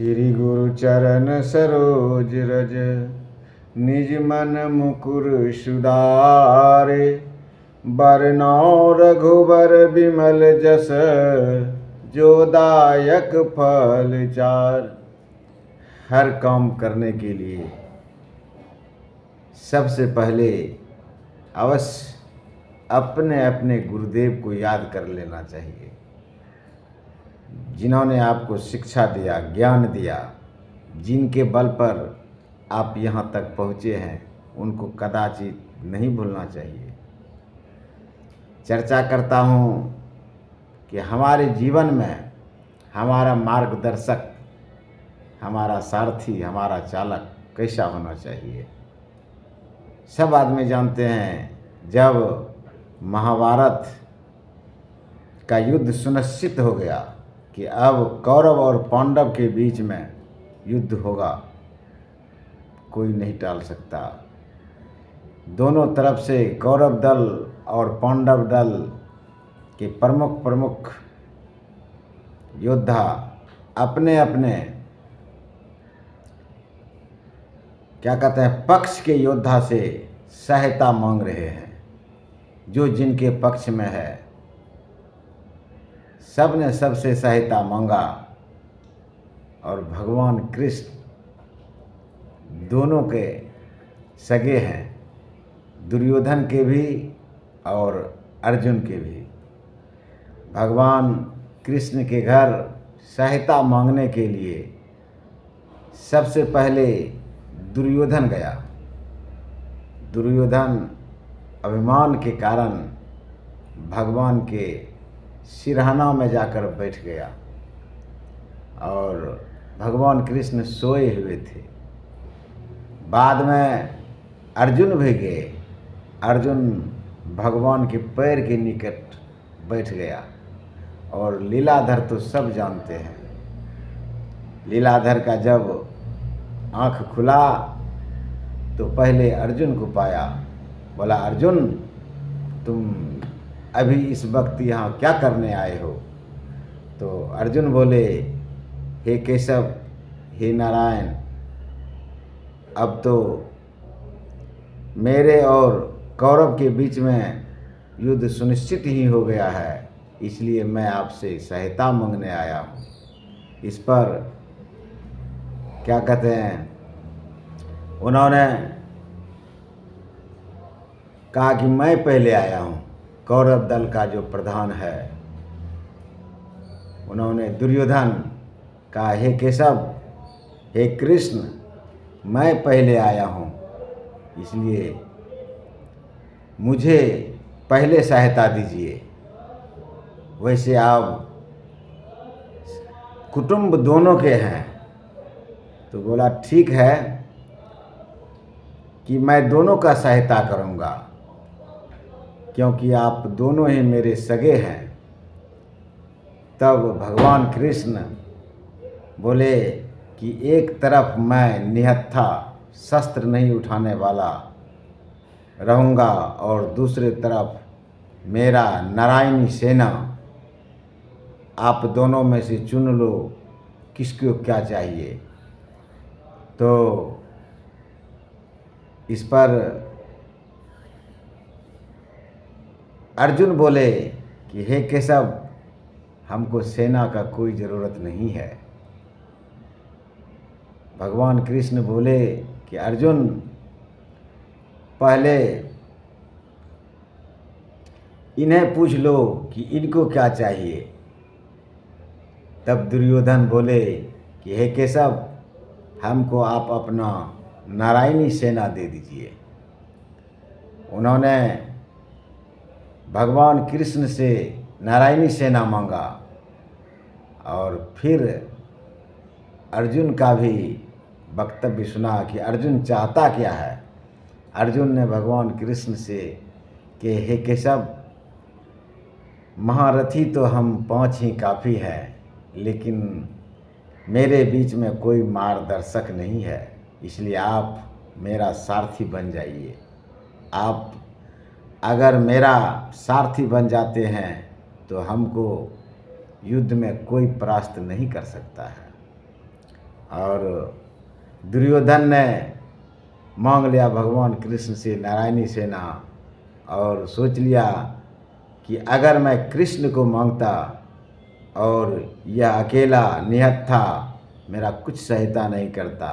श्री गुरु चरण सरोज रज निज मन मुकुर सुधारे। बरनौ रघुबर बिमल जस जो दायक फल चार। हर काम करने के लिए सबसे पहले अवश्य अपने अपने गुरुदेव को याद कर लेना चाहिए, जिन्होंने आपको शिक्षा दिया, ज्ञान दिया, जिनके बल पर आप यहाँ तक पहुँचे हैं, उनको कदाचित नहीं भूलना चाहिए। चर्चा करता हूँ कि हमारे जीवन में हमारा मार्गदर्शक, हमारा सारथी, हमारा चालक कैसा होना चाहिए। सब आदमी जानते हैं, जब महाभारत का युद्ध सुनिश्चित हो गया कि अब कौरव और पांडव के बीच में युद्ध होगा, कोई नहीं टाल सकता। दोनों तरफ से कौरव दल और पांडव दल के प्रमुख प्रमुख योद्धा अपने अपने क्या कहते हैं पक्ष के योद्धा से सहायता मांग रहे हैं। जो जिनके पक्ष में है सब ने सबसे सहायता मांगा, और भगवान कृष्ण दोनों के सगे हैं, दुर्योधन के भी और अर्जुन के भी। भगवान कृष्ण के घर सहायता मांगने के लिए सबसे पहले दुर्योधन गया। दुर्योधन अभिमान के कारण भगवान के सिरहाना में जाकर बैठ गया, और भगवान कृष्ण सोए हुए थे। बाद में अर्जुन भी गए। अर्जुन भगवान के पैर के निकट बैठ गया, और लीलाधर तो सब जानते हैं। लीलाधर का जब आँख खुला तो पहले अर्जुन को पाया। बोला, अर्जुन तुम अभी इस वक्त यहाँ क्या करने आए हो? तो अर्जुन बोले, हे केशव, हे नारायण, अब तो मेरे और कौरव के बीच में युद्ध सुनिश्चित ही हो गया है, इसलिए मैं आपसे सहायता मांगने आया हूँ। इस पर क्या कहते हैं, उन्होंने कहा कि मैं पहले आया हूँ। कौरव दल का जो प्रधान है, उन्होंने दुर्योधन कहा, हे केशव, हे कृष्ण, मैं पहले आया हूँ, इसलिए मुझे पहले सहायता दीजिए। वैसे आप कुटुंब दोनों के हैं। तो बोला, ठीक है कि मैं दोनों का सहायता करूँगा, क्योंकि आप दोनों ही मेरे सगे हैं। तब भगवान कृष्ण बोले कि एक तरफ मैं निहत्था शस्त्र नहीं उठाने वाला रहूँगा, और दूसरे तरफ मेरा नारायणी सेना। आप दोनों में से चुन लो किसको क्या चाहिए। तो इस पर अर्जुन बोले कि हे केशव, हमको सेना का कोई ज़रूरत नहीं है। भगवान कृष्ण बोले कि अर्जुन, पहले इन्हें पूछ लो कि इनको क्या चाहिए। तब दुर्योधन बोले कि हे केशव, हमको आप अपना नारायणी सेना दे दीजिए। उन्होंने भगवान कृष्ण से नारायणी सेना मांगा, और फिर अर्जुन का भी वक्तव्य सुना कि अर्जुन चाहता क्या है। अर्जुन ने भगवान कृष्ण से कि हे केशव, महारथी तो हम 5 ही काफ़ी हैं, लेकिन मेरे बीच में कोई मार्गदर्शक नहीं है, इसलिए आप मेरा सारथी बन जाइए। आप अगर मेरा सारथी बन जाते हैं तो हमको युद्ध में कोई परास्त नहीं कर सकता है। और दुर्योधन ने मांग लिया भगवान कृष्ण से नारायणी सेना और सोच लिया कि अगर मैं कृष्ण को मांगता और यह अकेला निहत्था मेरा कुछ सहायता नहीं करता,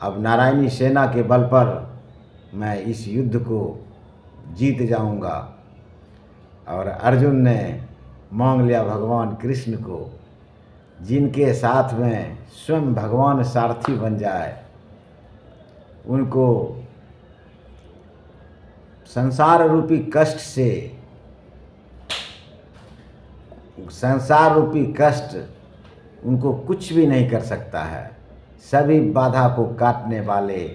अब नारायणी सेना के बल पर मैं इस युद्ध को जीत जाऊंगा। और अर्जुन ने मांग लिया भगवान कृष्ण को, जिनके साथ में स्वयं भगवान सारथी बन जाए, उनको संसार रूपी कष्ट से, संसार रूपी कष्ट उनको कुछ भी नहीं कर सकता है। सभी बाधा को काटने वाले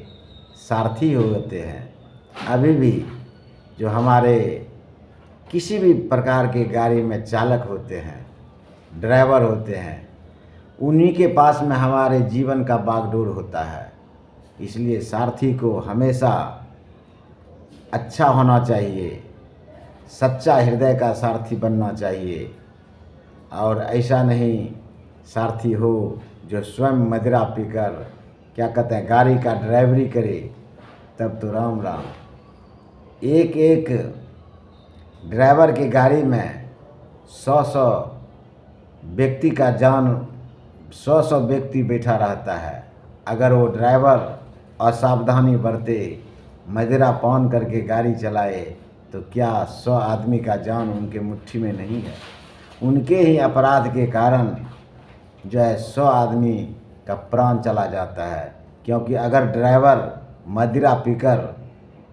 सारथी होते हैं। अभी भी जो हमारे किसी भी प्रकार के गाड़ी में चालक होते हैं, ड्राइवर होते हैं, उन्हीं के पास में हमारे जीवन का बागडोर होता है। इसलिए सारथी को हमेशा अच्छा होना चाहिए, सच्चा हृदय का सारथी बनना चाहिए। और ऐसा नहीं सारथी हो जो स्वयं मदिरा पीकर क्या कहते हैं गाड़ी का ड्राइवरी करे, तब तो राम राम। एक एक ड्राइवर की गाड़ी में 100 व्यक्ति का जान, 100 व्यक्ति बैठा रहता है। अगर वो ड्राइवर असावधानी बरते, मदिरा पान करके गाड़ी चलाए, तो क्या 100 आदमी का जान उनके मुट्ठी में नहीं है? उनके ही अपराध के कारण जो है 100 आदमी का प्राण चला जाता है। क्योंकि अगर ड्राइवर मदिरा पीकर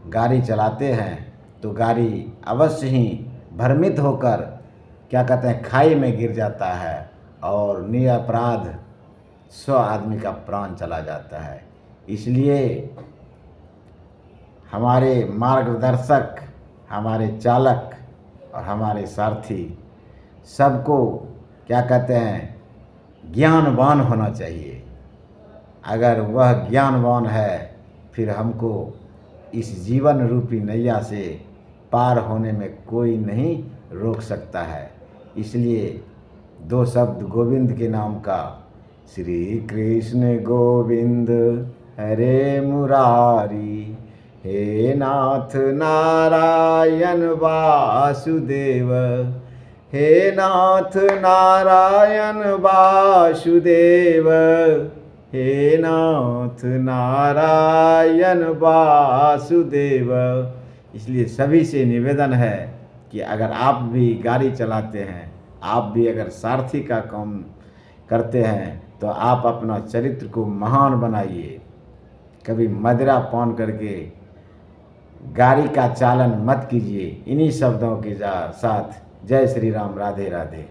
गाड़ी चलाते हैं तो गाड़ी अवश्य ही भ्रमित होकर क्या कहते हैं खाई में गिर जाता है और निरपराध 100 आदमी का प्राण चला जाता है। इसलिए हमारे मार्गदर्शक, हमारे चालक और हमारे सारथी सबको क्या कहते हैं ज्ञानवान होना चाहिए। अगर वह ज्ञानवान है, फिर हमको इस जीवन रूपी नैया से पार होने में कोई नहीं रोक सकता है। इसलिए 2 शब्द गोविंद के नाम का, श्री कृष्ण गोविंद हरे मुरारी, हे नाथ नारायण वासुदेव, हे नाथ नारायण वासुदेव, हे नाथ नारायण वासुदेव। इसलिए सभी से निवेदन है कि अगर आप भी गाड़ी चलाते हैं, आप भी अगर सारथी का काम करते हैं, तो आप अपना चरित्र को महान बनाइए। कभी मदिरा पान करके गाड़ी का चालन मत कीजिए। इन्हीं शब्दों के साथ जय श्री राम, राधे राधे।